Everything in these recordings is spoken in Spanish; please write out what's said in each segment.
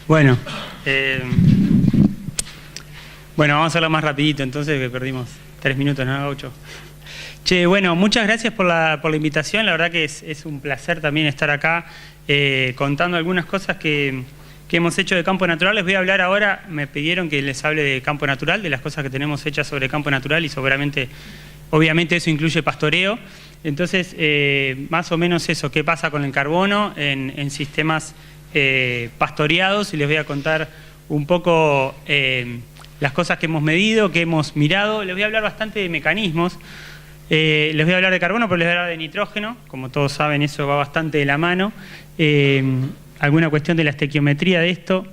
Bueno, vamos a hacerlo más rapidito, entonces, que perdimos 3 minutos, ¿no? 8. Che, bueno, muchas gracias por la invitación. La verdad que es un placer también estar acá contando algunas cosas que hemos hecho de campo natural. Les voy a hablar ahora, me pidieron que les hable de campo natural, de las cosas que tenemos hechas sobre campo natural y seguramente, obviamente eso incluye pastoreo. Entonces, más o menos eso, qué pasa con el carbono en sistemas pastoreados, y les voy a contar un poco las cosas que hemos medido, que hemos mirado. Les voy a hablar bastante de mecanismos. Les voy a hablar de carbono, pero les voy a hablar de nitrógeno. Como todos saben, eso va bastante de la mano. Alguna cuestión de la estequiometría de esto,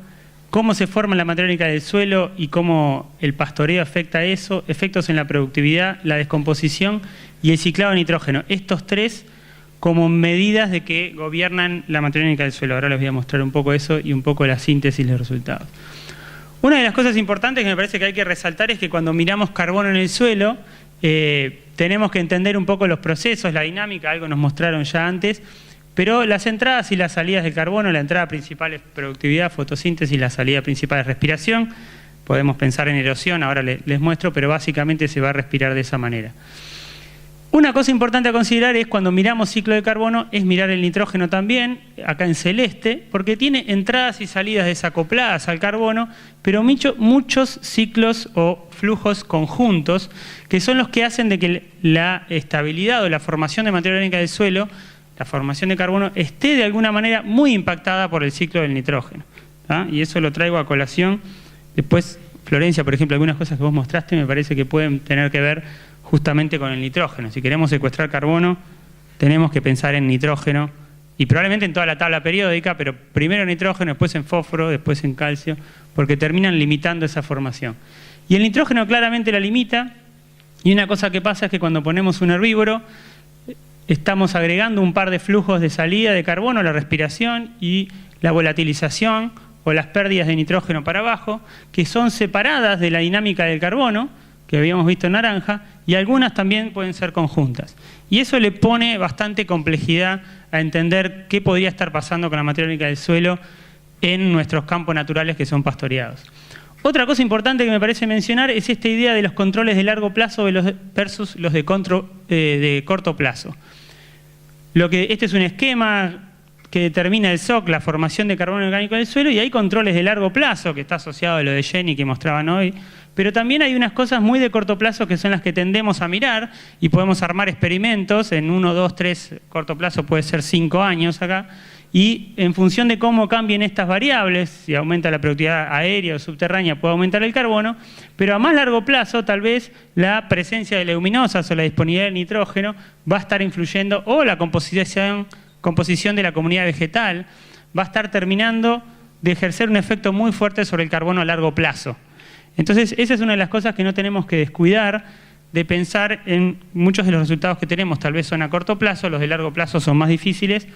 cómo se forma la materia orgánica del suelo y cómo el pastoreo afecta a eso, efectos en la productividad, la descomposición y el ciclado de nitrógeno. Estos tres como medidas de que gobiernan la materia orgánica del suelo. Ahora les voy a mostrar un poco eso y un poco la síntesis de los resultados. Una de las cosas importantes que me parece que hay que resaltar es que cuando miramos carbono en el suelo, tenemos que entender un poco los procesos, la dinámica, algo nos mostraron ya antes, pero las entradas y las salidas del carbono, la entrada principal es productividad, fotosíntesis, la salida principal es respiración. Podemos pensar en erosión, ahora les muestro, pero básicamente se va a respirar de esa manera. Una cosa importante a considerar es cuando miramos ciclo de carbono, es mirar el nitrógeno también, acá en celeste, porque tiene entradas y salidas desacopladas al carbono, pero muchos ciclos o flujos conjuntos, que son los que hacen de que la estabilidad o la formación de materia orgánica del suelo, la formación de carbono, esté de alguna manera muy impactada por el ciclo del nitrógeno. ¿Ah? Y eso lo traigo a colación. Después, Florencia, por ejemplo, algunas cosas que vos mostraste me parece que pueden tener que ver justamente con el nitrógeno. Si queremos secuestrar carbono, tenemos que pensar en nitrógeno, y probablemente en toda la tabla periódica, pero primero en nitrógeno, después en fósforo, después en calcio, porque terminan limitando esa formación. Y el nitrógeno claramente la limita, y una cosa que pasa es que cuando ponemos un herbívoro, estamos agregando un par de flujos de salida de carbono, la respiración y la volatilización o las pérdidas de nitrógeno para abajo, que son separadas de la dinámica del carbono, que habíamos visto en naranja, y algunas también pueden ser conjuntas. Y eso le pone bastante complejidad a entender qué podría estar pasando con la materia orgánica del suelo en nuestros campos naturales que son pastoreados. Otra cosa importante que me parece mencionar es esta idea de los controles de largo plazo versus los de corto plazo. Este es un esquema que determina el SOC, la formación de carbono orgánico del suelo, y hay controles de largo plazo, que está asociado a lo de Jenny que mostraban hoy, pero también hay unas cosas muy de corto plazo que son las que tendemos a mirar, y podemos armar experimentos en 1, 2, 3, corto plazo puede ser 5 años acá, y en función de cómo cambien estas variables, si aumenta la productividad aérea o subterránea puede aumentar el carbono, pero a más largo plazo tal vez la presencia de leguminosas o la disponibilidad de nitrógeno va a estar influyendo, o la composición de la comunidad vegetal va a estar terminando de ejercer un efecto muy fuerte sobre el carbono a largo plazo. Entonces, esa es una de las cosas que no tenemos que descuidar, de pensar en muchos de los resultados que tenemos. Tal vez son a corto plazo, los de largo plazo son más difíciles,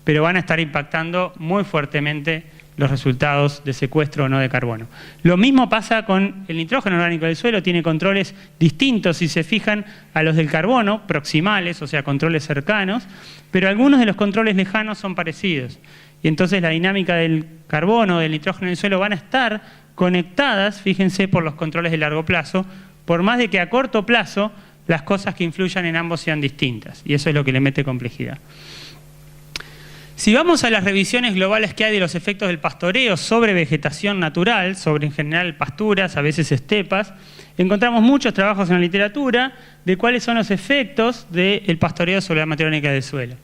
pero van a estar impactando muy fuertemente los resultados de secuestro o no de carbono. Lo mismo pasa con el nitrógeno orgánico del suelo, tiene controles distintos, si se fijan, a los del carbono, proximales, o sea, controles cercanos, pero algunos de los controles lejanos son parecidos. Y entonces la dinámica del carbono, del nitrógeno en el suelo, van a estar conectadas, fíjense, por los controles de largo plazo, por más de que a corto plazo las cosas que influyan en ambos sean distintas. Y eso es lo que le mete complejidad. Si vamos a las revisiones globales que hay de los efectos del pastoreo sobre vegetación natural, sobre en general pasturas, a veces estepas, encontramos muchos trabajos en la literatura de cuáles son los efectos del pastoreo sobre la materia orgánica del suelo.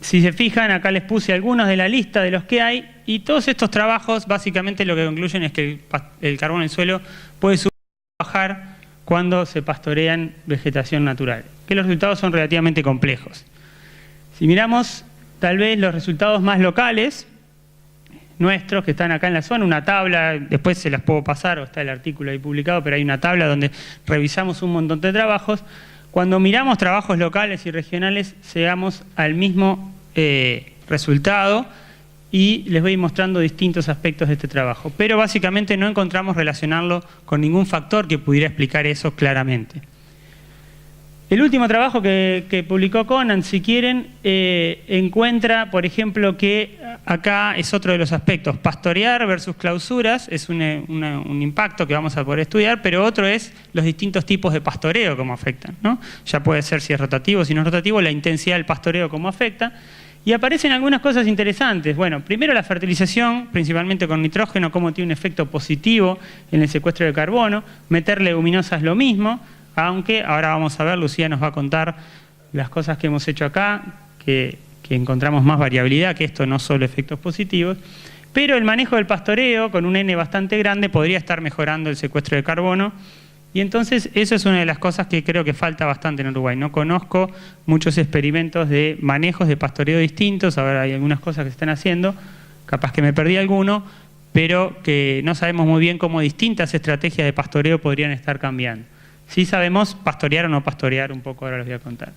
Si se fijan, acá les puse algunos de la lista de los que hay, y todos estos trabajos básicamente lo que concluyen es que el carbono en el suelo puede subir o bajar cuando se pastorean vegetación natural, que los resultados son relativamente complejos. Si miramos tal vez los resultados más locales nuestros que están acá en la zona, una tabla, después se las puedo pasar, o está el artículo ahí publicado, pero hay una tabla donde revisamos un montón de trabajos. Cuando miramos trabajos locales y regionales, llegamos al mismo resultado, y les voy mostrando distintos aspectos de este trabajo. Pero básicamente no encontramos relacionarlo con ningún factor que pudiera explicar eso claramente. El último trabajo que publicó Conant, si quieren, encuentra, por ejemplo, que acá es otro de los aspectos. Pastorear versus clausuras es un impacto que vamos a poder estudiar, pero otro es los distintos tipos de pastoreo, cómo afectan, ¿no? Ya puede ser si es rotativo, si no es rotativo, la intensidad del pastoreo, cómo afecta. Y aparecen algunas cosas interesantes. Bueno, primero la fertilización, principalmente con nitrógeno, cómo tiene un efecto positivo en el secuestro de carbono. Meter leguminosas lo mismo. Aunque ahora vamos a ver, Lucía nos va a contar las cosas que hemos hecho acá, que encontramos más variabilidad, que esto no solo efectos positivos, pero el manejo del pastoreo con un N bastante grande podría estar mejorando el secuestro de carbono, y entonces eso es una de las cosas que creo que falta bastante en Uruguay. No conozco muchos experimentos de manejos de pastoreo distintos, ahora hay algunas cosas que se están haciendo, capaz que me perdí alguno, pero que no sabemos muy bien cómo distintas estrategias de pastoreo podrían estar cambiando. Sí sabemos pastorear o no pastorear, un poco ahora les voy a contar.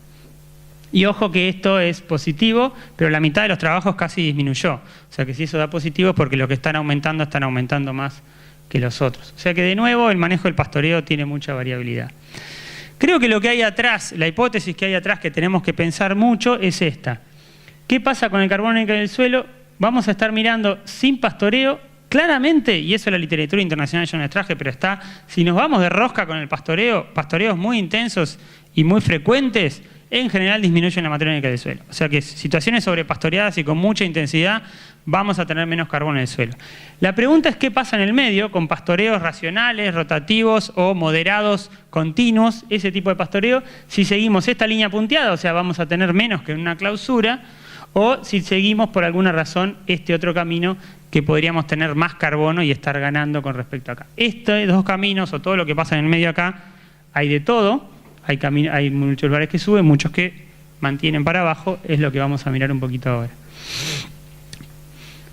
Y ojo que esto es positivo, pero la mitad de los trabajos casi disminuyó. O sea que si eso da positivo es porque los que están aumentando más que los otros. O sea que de nuevo el manejo del pastoreo tiene mucha variabilidad. Creo que lo que hay atrás, la hipótesis que hay atrás que tenemos que pensar mucho es esta. ¿Qué pasa con el carbono en el suelo? Vamos a estar mirando sin pastoreo. Claramente, y eso la literatura internacional yo no les traje, pero está, si nos vamos de rosca con el pastoreo, pastoreos muy intensos y muy frecuentes, en general disminuyen la materia orgánica del suelo. O sea que situaciones sobrepastoreadas y con mucha intensidad vamos a tener menos carbono en el suelo. La pregunta es qué pasa en el medio con pastoreos racionales, rotativos o moderados, continuos, ese tipo de pastoreo, si seguimos esta línea punteada, o sea, vamos a tener menos que una clausura, o si seguimos por alguna razón este otro camino que podríamos tener más carbono y estar ganando con respecto a acá. Estos dos caminos o todo lo que pasa en el medio acá, hay de todo, hay muchos lugares que suben, muchos que mantienen para abajo, es lo que vamos a mirar un poquito ahora.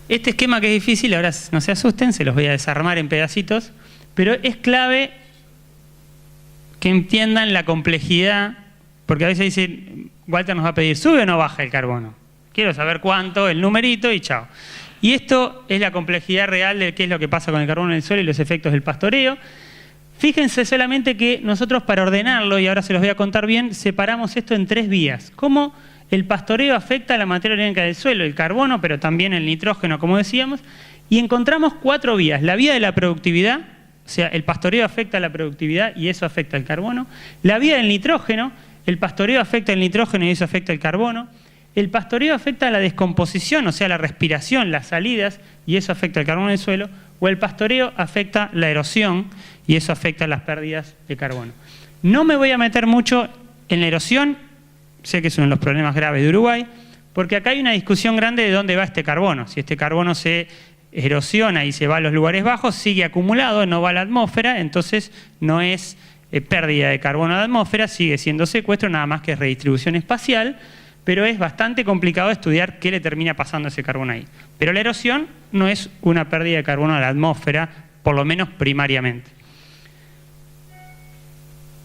Este esquema que es difícil, ahora no se asusten, se los voy a desarmar en pedacitos, pero es clave que entiendan la complejidad, porque a veces dicen, Walter nos va a pedir, ¿sube o no baja el carbono? Quiero saber cuánto, el numerito y chao. Y esto es la complejidad real de qué es lo que pasa con el carbono en el suelo y los efectos del pastoreo. Fíjense solamente que nosotros para ordenarlo, y ahora se los voy a contar bien, separamos esto en 3 vías. Cómo el pastoreo afecta a la materia orgánica del suelo, el carbono, pero también el nitrógeno, como decíamos, y encontramos 4 vías. La vía de la productividad, o sea, el pastoreo afecta a la productividad y eso afecta al carbono. La vía del nitrógeno, el pastoreo afecta al nitrógeno y eso afecta al carbono. El pastoreo afecta a la descomposición, o sea, la respiración, las salidas, y eso afecta al carbono del suelo, o el pastoreo afecta la erosión, y eso afecta a las pérdidas de carbono. No me voy a meter mucho en la erosión, sé que es uno de los problemas graves de Uruguay, porque acá hay una discusión grande de dónde va este carbono. Si este carbono se erosiona y se va a los lugares bajos, sigue acumulado, no va a la atmósfera, entonces no es pérdida de carbono a la atmósfera, sigue siendo secuestro, nada más que redistribución espacial, pero es bastante complicado estudiar qué le termina pasando a ese carbono ahí. Pero la erosión no es una pérdida de carbono a la atmósfera, por lo menos primariamente.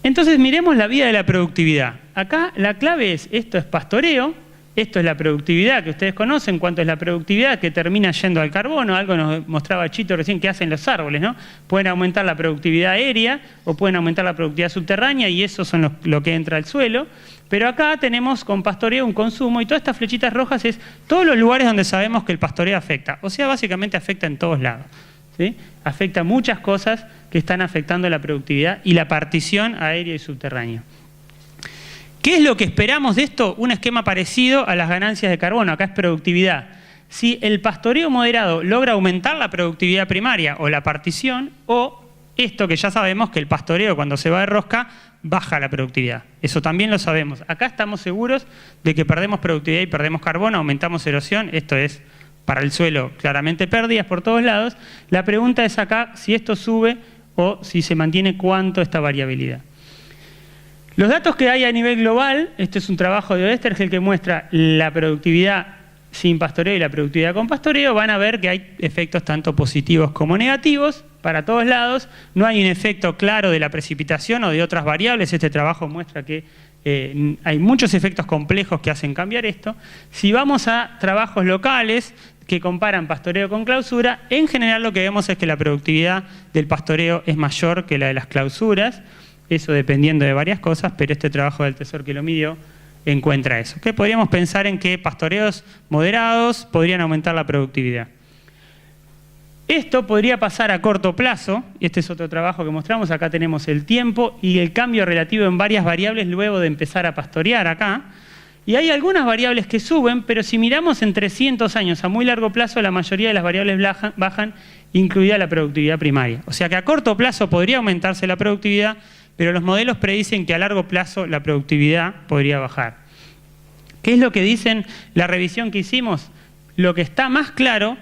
Entonces miremos la vía de la productividad. Acá la clave es, esto es pastoreo, esto es la productividad que ustedes conocen, cuánto es la productividad que termina yendo al carbono, algo nos mostraba Chito recién que hacen los árboles, ¿no? Pueden aumentar la productividad aérea o pueden aumentar la productividad subterránea y eso son lo que entra al suelo. Pero acá tenemos con pastoreo un consumo y todas estas flechitas rojas es todos los lugares donde sabemos que el pastoreo afecta. O sea, básicamente afecta en todos lados, ¿sí? Afecta muchas cosas que están afectando la productividad y la partición aérea y subterránea. ¿Qué es lo que esperamos de esto? Un esquema parecido a las ganancias de carbono. Acá es productividad. Si el pastoreo moderado logra aumentar la productividad primaria o la partición, o esto que ya sabemos que el pastoreo cuando se va de rosca baja la productividad. Eso también lo sabemos. Acá estamos seguros de que perdemos productividad y perdemos carbono, aumentamos erosión. Esto es para el suelo claramente pérdidas por todos lados. La pregunta es acá si esto sube o si se mantiene cuánto esta variabilidad. Los datos que hay a nivel global, este es un trabajo de Oestergel que muestra la productividad sin pastoreo y la productividad con pastoreo, van a ver que hay efectos tanto positivos como negativos para todos lados. No hay un efecto claro de la precipitación o de otras variables. Este trabajo muestra que hay muchos efectos complejos que hacen cambiar esto. Si vamos a trabajos locales que comparan pastoreo con clausura, en general lo que vemos es que la productividad del pastoreo es mayor que la de las clausuras, eso dependiendo de varias cosas, pero este trabajo del Tesoro que lo midió encuentra eso. Que podríamos pensar en que pastoreos moderados podrían aumentar la productividad. Esto podría pasar a corto plazo, y este es otro trabajo que mostramos, acá tenemos el tiempo y el cambio relativo en varias variables luego de empezar a pastorear acá. Y hay algunas variables que suben, pero si miramos en 300 años a muy largo plazo, la mayoría de las variables bajan, incluida la productividad primaria. O sea que a corto plazo podría aumentarse la productividad, pero los modelos predicen que a largo plazo la productividad podría bajar. ¿Qué es lo que dicen la revisión que hicimos? Lo que está más claro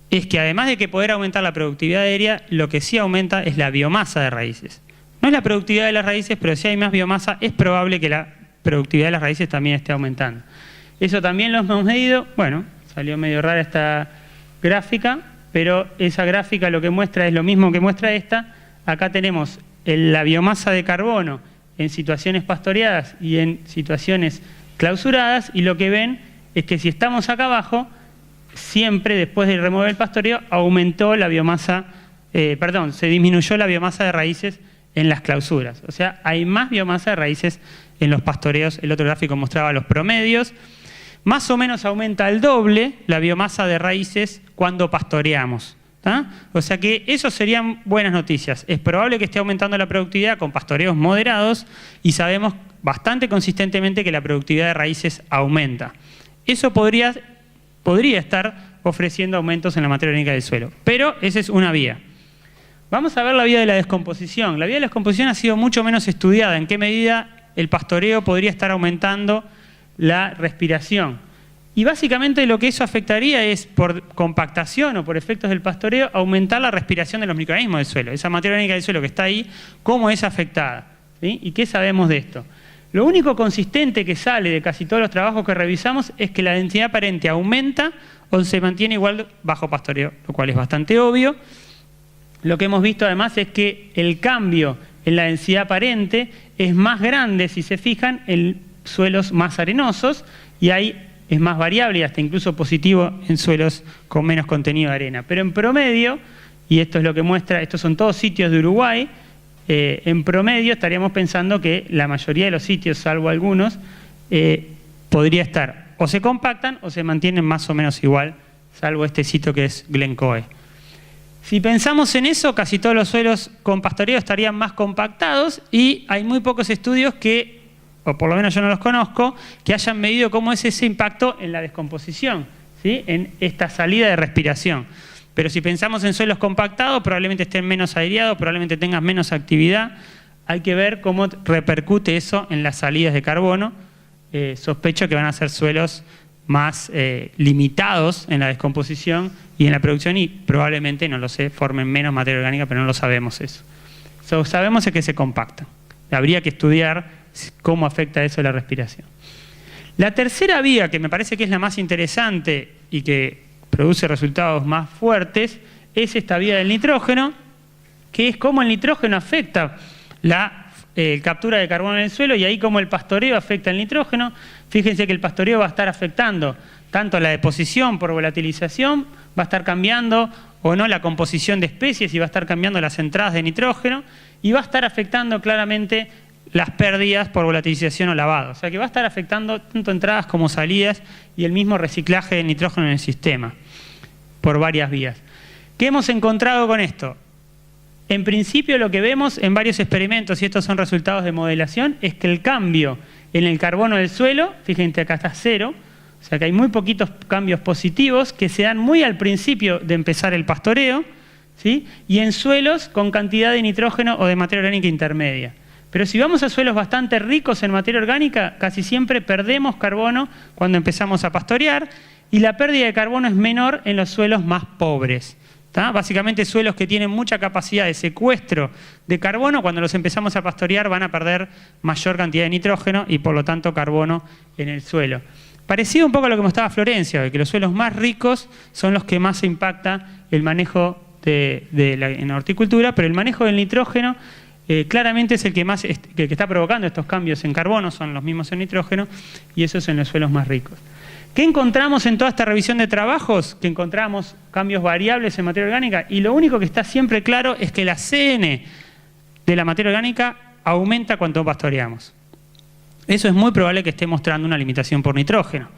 es que además de que poder aumentar la productividad aérea, lo que sí aumenta es la biomasa de raíces. No es la productividad de las raíces, pero si hay más biomasa, es probable que la productividad de las raíces también esté aumentando. Eso también lo hemos medido. Bueno, salió medio rara esta gráfica, pero esa gráfica lo que muestra es lo mismo que muestra esta. Acá tenemos la biomasa de carbono en situaciones pastoreadas y en situaciones clausuradas, y lo que ven es que si estamos acá abajo, siempre después de remover el pastoreo aumentó la biomasa, se disminuyó la biomasa de raíces en las clausuras. O sea, hay más biomasa de raíces en los pastoreos. El otro gráfico mostraba los promedios. Más o menos aumenta al doble la biomasa de raíces cuando pastoreamos. ¿Tá? O sea que eso serían buenas noticias. Es probable que esté aumentando la productividad con pastoreos moderados y sabemos bastante consistentemente que la productividad de raíces aumenta. Eso podría estar ofreciendo aumentos en la materia orgánica del suelo. Pero esa es una vía. Vamos a ver la vía de la descomposición. La vía de la descomposición ha sido mucho menos estudiada. ¿En qué medida el pastoreo podría estar aumentando la respiración? Y básicamente lo que eso afectaría es, por compactación o por efectos del pastoreo, aumentar la respiración de los microorganismos del suelo. Esa materia orgánica del suelo que está ahí, ¿cómo es afectada? ¿Sí? ¿Y qué sabemos de esto? Lo único consistente que sale de casi todos los trabajos que revisamos es que la densidad aparente aumenta o se mantiene igual bajo pastoreo, lo cual es bastante obvio. Lo que hemos visto además es que el cambio en la densidad aparente es más grande, si se fijan, en suelos más arenosos, y ahí es más variable y hasta incluso positivo en suelos con menos contenido de arena. Pero en promedio, y esto es lo que muestra, estos son todos sitios de Uruguay, en promedio estaríamos pensando que la mayoría de los sitios, salvo algunos, podría estar o se compactan o se mantienen más o menos igual, salvo este sitio que es Glencoe. Si pensamos en eso, casi todos los suelos con pastoreo estarían más compactados, y hay muy pocos estudios que, o por lo menos yo no los conozco, que hayan medido cómo es ese impacto en la descomposición, ¿sí? En esta salida de respiración. Pero si pensamos en suelos compactados, probablemente estén menos aireados, probablemente tengan menos actividad. Hay que ver cómo repercute eso en las salidas de carbono. Sospecho que van a ser suelos más limitados en la descomposición y en la producción, y probablemente, no lo sé, formen menos materia orgánica, pero no lo sabemos eso. Lo que sabemos es que se compactan. Habría que estudiar cómo afecta eso a la respiración. La tercera vía, que me parece que es la más interesante y que produce resultados más fuertes, es esta vía del nitrógeno, que es cómo el nitrógeno afecta la captura de carbono en el suelo, y ahí cómo el pastoreo afecta el nitrógeno. Fíjense que el pastoreo va a estar afectando tanto la deposición por volatilización, va a estar cambiando o no la composición de especies y va a estar cambiando las entradas de nitrógeno, y va a estar afectando claramente las pérdidas por volatilización o lavado. O sea que va a estar afectando tanto entradas como salidas y el mismo reciclaje del nitrógeno en el sistema por varias vías. ¿Qué hemos encontrado con esto? En principio lo que vemos en varios experimentos, y estos son resultados de modelación, es que el cambio en el carbono del suelo, fíjense acá está 0, o sea que hay muy poquitos cambios positivos que se dan muy al principio de empezar el pastoreo, ¿sí? Y en suelos con cantidad de nitrógeno o de materia orgánica intermedia. Pero si vamos a suelos bastante ricos en materia orgánica, casi siempre perdemos carbono cuando empezamos a pastorear, y la pérdida de carbono es menor en los suelos más pobres. ¿Tá? Básicamente suelos que tienen mucha capacidad de secuestro de carbono, cuando los empezamos a pastorear van a perder mayor cantidad de nitrógeno y por lo tanto carbono en el suelo. Parecido un poco a lo que mostraba Florencia, que los suelos más ricos son los que más se impacta el manejo en la horticultura, pero el manejo del nitrógeno claramente es el que está provocando estos cambios en carbono, son los mismos en nitrógeno, y eso es en los suelos más ricos. ¿Qué encontramos en toda esta revisión de trabajos? Que encontramos cambios variables en materia orgánica, y lo único que está siempre claro es que la CN de la materia orgánica aumenta cuanto pastoreamos. Eso es muy probable que esté mostrando una limitación por nitrógeno.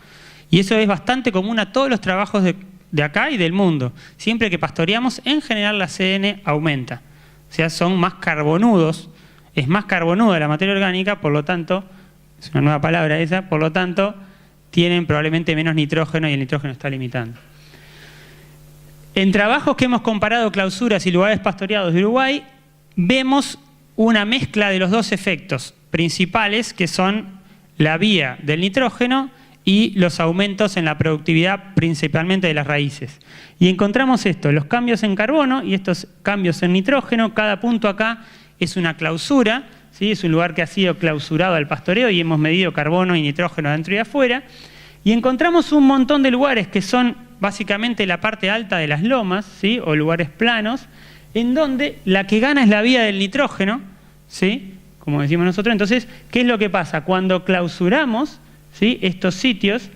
Y eso es bastante común a todos los trabajos de acá y del mundo. Siempre que pastoreamos, en general la CN aumenta. O sea, son más carbonudos, es más carbonuda la materia orgánica, por lo tanto, es una nueva palabra esa, por lo tanto, tienen probablemente menos nitrógeno y el nitrógeno está limitando. En trabajos que hemos comparado clausuras y lugares pastoreados de Uruguay, vemos una mezcla de los dos efectos principales, que son la vía del nitrógeno y los aumentos en la productividad principalmente de las raíces. Y encontramos esto, los cambios en carbono y estos cambios en nitrógeno. Cada punto acá es una clausura, ¿sí? Es un lugar que ha sido clausurado al pastoreo y hemos medido carbono y nitrógeno adentro y afuera. Y encontramos un montón de lugares que son básicamente la parte alta de las lomas, ¿sí? O lugares planos, en donde la que gana es la vía del nitrógeno, ¿sí? Como decimos nosotros. Entonces, ¿qué es lo que pasa? Cuando clausuramos, ¿sí? Estos sitios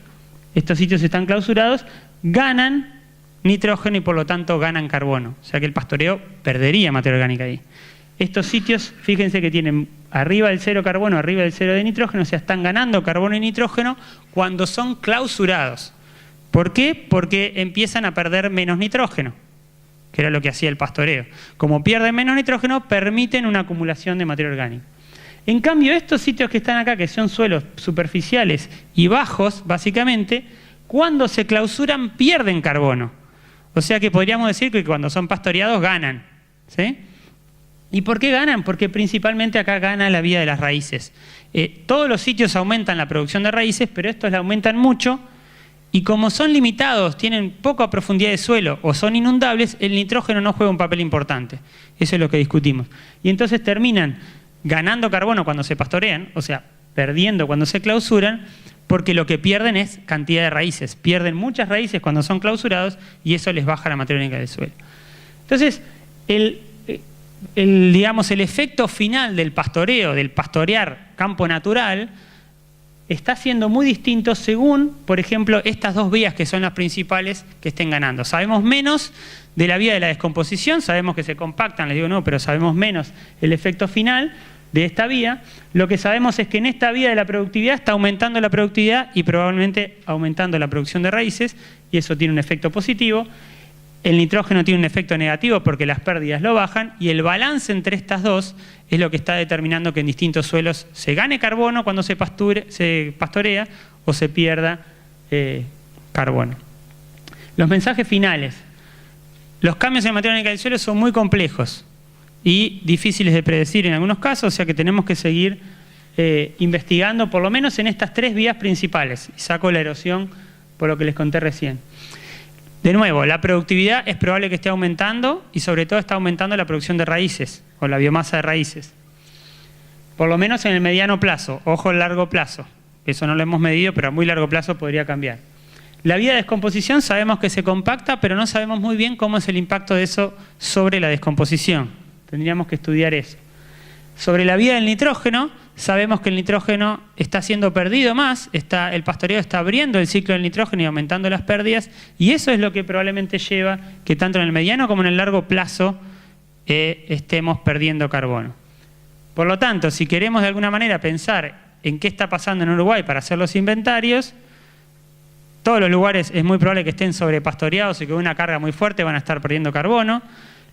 están clausurados, ganan nitrógeno y por lo tanto ganan carbono. O sea que el pastoreo perdería materia orgánica ahí. Estos sitios, fíjense que tienen arriba del cero carbono, arriba del cero de nitrógeno, o sea, están ganando carbono y nitrógeno cuando son clausurados. ¿Por qué? Porque empiezan a perder menos nitrógeno, que era lo que hacía el pastoreo. Como pierden menos nitrógeno, permiten una acumulación de materia orgánica. En cambio, estos sitios que están acá, que son suelos superficiales y bajos, básicamente, cuando se clausuran pierden carbono. O sea que podríamos decir que cuando son pastoreados ganan, ¿sí? ¿Y por qué ganan? Porque principalmente acá gana la vía de las raíces. Todos los sitios aumentan la producción de raíces, pero estos la aumentan mucho, y como son limitados, tienen poca profundidad de suelo o son inundables, el nitrógeno no juega un papel importante. Eso es lo que discutimos. Y entonces terminan ganando carbono cuando se pastorean, o sea, perdiendo cuando se clausuran, porque lo que pierden es cantidad de raíces. Pierden muchas raíces cuando son clausurados y eso les baja la materia orgánica del suelo. Entonces, digamos, el efecto final del pastoreo, del pastorear campo natural, está siendo muy distinto según, por ejemplo, estas dos vías que son las principales que estén ganando. Sabemos menos de la vía de la descomposición, sabemos que se compactan, les digo no, pero sabemos menos el efecto final de esta vía. Lo que sabemos es que en esta vía de la productividad está aumentando la productividad y probablemente aumentando la producción de raíces, y eso tiene un efecto positivo. El nitrógeno tiene un efecto negativo porque las pérdidas lo bajan, y el balance entre estas dos es lo que está determinando que en distintos suelos se gane carbono cuando se pastorea o se pierda carbono. Los mensajes finales. Los cambios en la materia orgánica del suelo son muy complejos y difíciles de predecir en algunos casos, o sea que tenemos que seguir investigando por lo menos en estas tres vías principales. Y saco la erosión por lo que les conté recién. De nuevo, la productividad es probable que esté aumentando y sobre todo está aumentando la producción de raíces o la biomasa de raíces. Por lo menos en el mediano plazo, ojo el largo plazo. Eso no lo hemos medido, pero a muy largo plazo podría cambiar. La vía de descomposición sabemos que se compacta, pero no sabemos muy bien cómo es el impacto de eso sobre la descomposición. Tendríamos que estudiar eso. Sobre la vía del nitrógeno, sabemos que el nitrógeno está siendo perdido más, el pastoreo está abriendo el ciclo del nitrógeno y aumentando las pérdidas, y eso es lo que probablemente lleva que tanto en el mediano como en el largo plazo estemos perdiendo carbono. Por lo tanto, si queremos de alguna manera pensar en qué está pasando en Uruguay para hacer los inventarios, todos los lugares es muy probable que estén sobrepastoreados y que con una carga muy fuerte van a estar perdiendo carbono.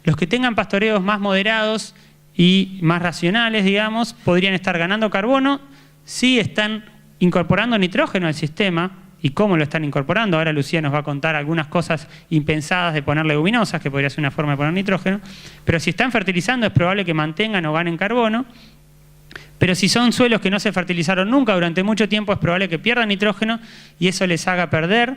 Los que tengan pastoreos más moderados y más racionales, digamos, podrían estar ganando carbono si están incorporando nitrógeno al sistema. ¿Y cómo lo están incorporando? Ahora Lucía nos va a contar algunas cosas impensadas de poner leguminosas, que podría ser una forma de poner nitrógeno. Pero si están fertilizando es probable que mantengan o ganen carbono. Pero si son suelos que no se fertilizaron nunca durante mucho tiempo, es probable que pierdan nitrógeno y eso les haga perder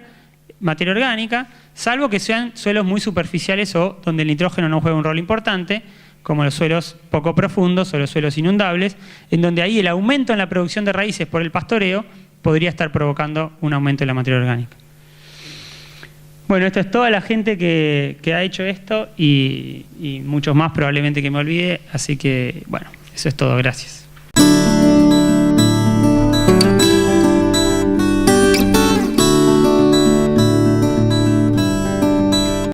materia orgánica, salvo que sean suelos muy superficiales o donde el nitrógeno no juega un rol importante, como los suelos poco profundos o los suelos inundables, en donde ahí el aumento en la producción de raíces por el pastoreo podría estar provocando un aumento en la materia orgánica. Bueno, esto es toda la gente que ha hecho esto y muchos más probablemente que me olvide, así que bueno, eso es todo, gracias.